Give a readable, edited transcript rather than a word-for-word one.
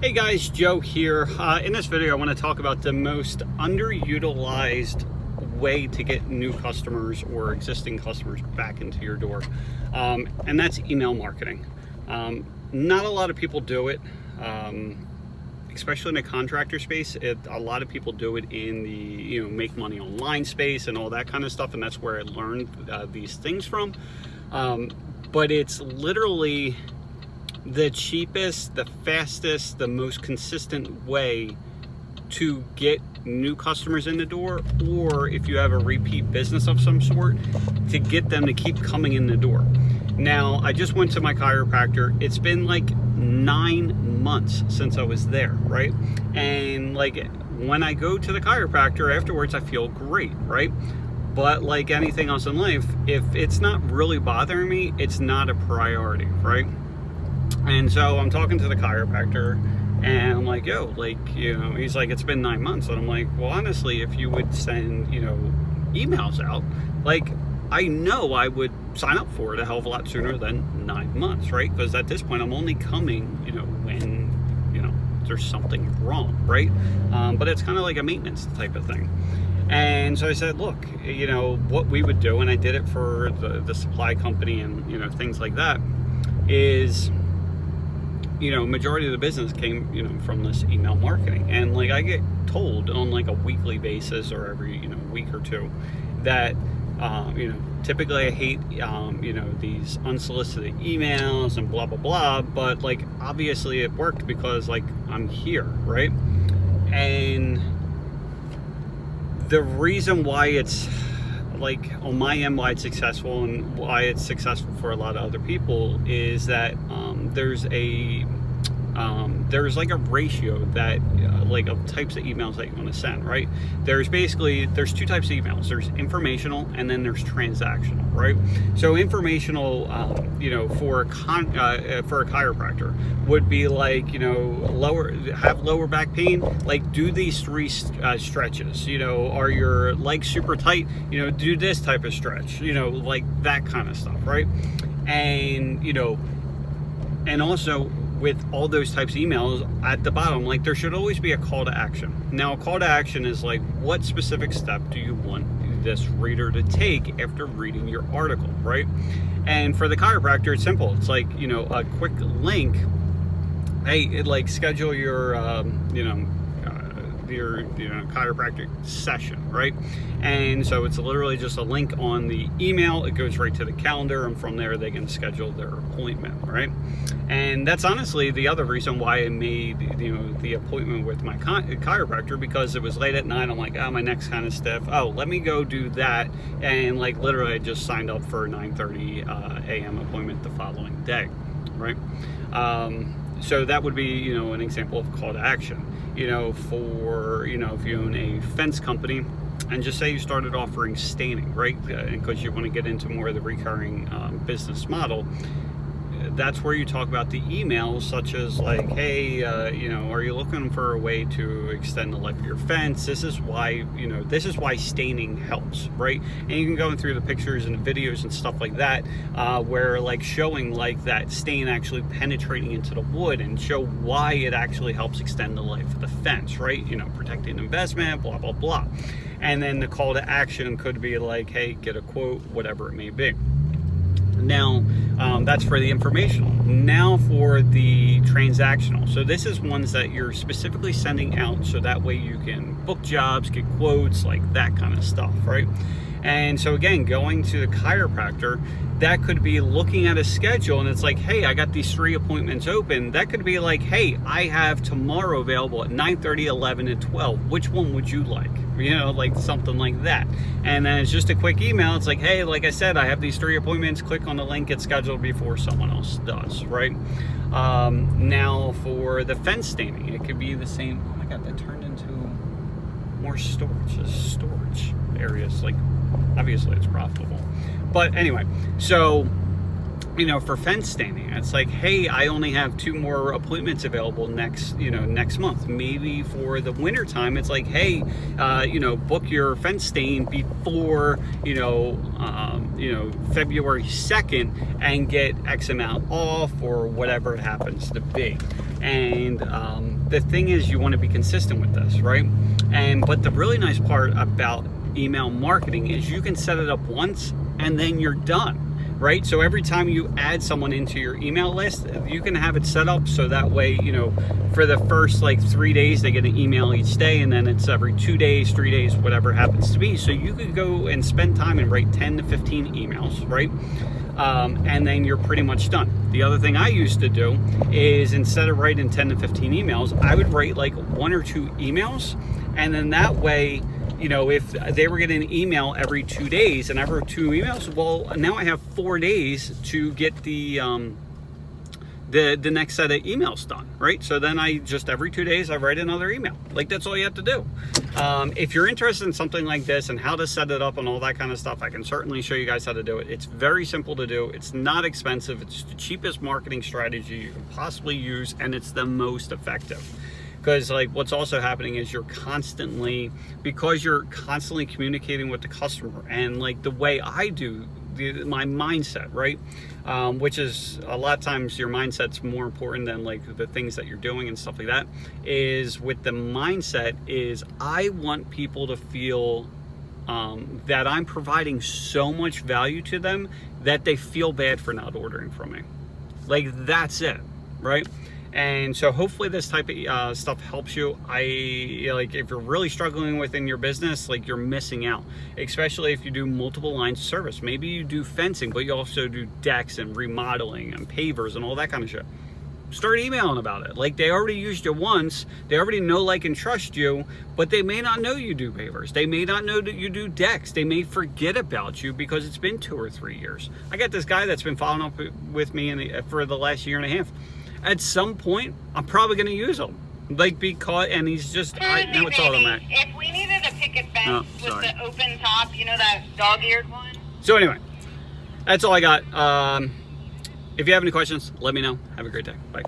Hey guys, Joe here. In this video, I want to talk about the most underutilized way to get new customers or existing customers back into your door, and that's email marketing. Not a lot of people do it, especially in the contractor space. A lot of people do it in the make money online space and all that kind of stuff, and that's where I learned these things from. But it's literally the cheapest, the fastest, the most consistent way to get new customers in the door, or if you have a repeat business of some sort, to get them to keep coming in the door. Now, I just went to my chiropractor. It's been like 9 months since I was there, right? And like when I go to the chiropractor afterwards, I feel great, right? But like anything else in life, if it's not really bothering me, it's not a priority, right? And so I'm talking to the chiropractor and I'm like, yo, he's like, it's been 9 months. And I'm like, well, honestly, if you would send, emails out, like, I know I would sign up for it a hell of a lot sooner than 9 months, right? Because at this point, I'm only coming, when, there's something wrong, right? But it's kind of like a maintenance type of thing. And so I said, look, what we would do, and I did it for the supply company and, things like that, is, majority of the business came, from this email marketing. And like I get told on like a weekly basis or every, week or two that, typically I hate, these unsolicited emails and blah, blah, blah. But like, obviously it worked because like I'm here, right? And the reason why it's like on my end, why it's successful and why it's successful for a lot of other people is that there's like a ratio that like of types of emails that you want to send, right? There's two types of emails. There's informational and then there's transactional, right? So informational, for a chiropractor would be like, have lower back pain, like do these 3 stretches, are your legs super tight, do this type of stretch, like that kind of stuff, right? And, and also with all those types of emails at the bottom, like there should always be a call to action. Now, a call to action is like, what specific step do you want this reader to take after reading your article, right? And for the chiropractor, it's simple. It's like, a quick link. Hey, like schedule your, your chiropractic session, right? And so it's literally just a link on the email. It goes right to the calendar, and from there they can schedule their appointment, right? And that's honestly the other reason why I made the appointment with my chiropractor, because it was late at night. I'm like, oh, my neck's kind of stiff. Oh, let me go do that. And like literally I just signed up for a 9:30 a.m. appointment the following day, right? So that would be, an example of call to action. For, if you own a fence company, and just say you started offering staining, right? Because you want to get into more of the recurring business model. That's where you talk about the emails, such as like, hey, are you looking for a way to extend the life of your fence? This is why, staining helps, right? And you can go through the pictures and the videos and stuff like that, where like showing like that stain actually penetrating into the wood and show why it actually helps extend the life of the fence, right? Protecting investment, blah, blah, blah. And then the call to action could be like, hey, get a quote, whatever it may be. Now, that's for the informational. Now for the transactional. So this is ones that you're specifically sending out so that way you can book jobs, get quotes, like that kind of stuff, right? And so again, going to the chiropractor, that could be looking at a schedule and it's like, hey, I got these 3 appointments open. That could be like, hey, I have tomorrow available at 9:30, 11, and 12. Which one would you like? Like something like that. And then it's just a quick email. It's like, hey, like I said, I have these 3 appointments. Click on the link, get scheduled before someone else does, right? Now for the fence staining, it could be the same. Oh my God, that turned into more storage. Storage areas, like obviously it's profitable. But anyway, so for fence staining, it's like, hey, I only have 2 more appointments available next month. Maybe for the winter time, it's like, hey, book your fence stain before, February 2nd and get X amount off or whatever it happens to be. And the thing is, you want to be consistent with this, right? But the really nice part about email marketing is you can set it up once and then you're done. Right? So every time you add someone into your email list, you can have it set up so that way, you know, for the first like 3 days, they get an email each day, and then it's every 2 days, 3 days, whatever happens to be. So you could go and spend time and write 10 to 15 emails, right? And then you're pretty much done. The other thing I used to do is, instead of writing 10 to 15 emails, I would write like 1 or 2 emails, and then that way, you know, if they were getting an email every 2 days and I wrote 2 emails, well, now I have 4 days to get the next set of emails done, right? So then I just, every 2 days, I write another email. Like, that's all you have to do. If you're interested in something like this and how to set it up and all that kind of stuff, I can certainly show you guys how to do it. It's very simple to do. It's not expensive. It's the cheapest marketing strategy you can possibly use, and it's the most effective. Because like what's also happening is because you're constantly communicating with the customer, and like the way I do my mindset, right? Which is a lot of times your mindset's more important than like the things that you're doing and stuff like that. Is with the mindset is I want people to feel that I'm providing so much value to them that they feel bad for not ordering from me. Like, that's it, right? And so hopefully this type of stuff helps you. Like, if you're really struggling within your business, like, you're missing out, especially if you do multiple lines of service. Maybe you do fencing, but you also do decks and remodeling and pavers and all that kind of shit. Start emailing about it. Like, they already used you once. They already know, like, and trust you, but they may not know you do pavers. They may not know that you do decks. They may forget about you because it's been 2 or 3 years. I got this guy that's been following up with me for the last 1.5 years. At some point, I'm probably going to use him. Like, because, and he's just, now it's automatic. If we needed a picket fence with the open top, you know, that dog-eared one? So anyway, that's all I got. If you have any questions, let me know. Have a great day. Bye.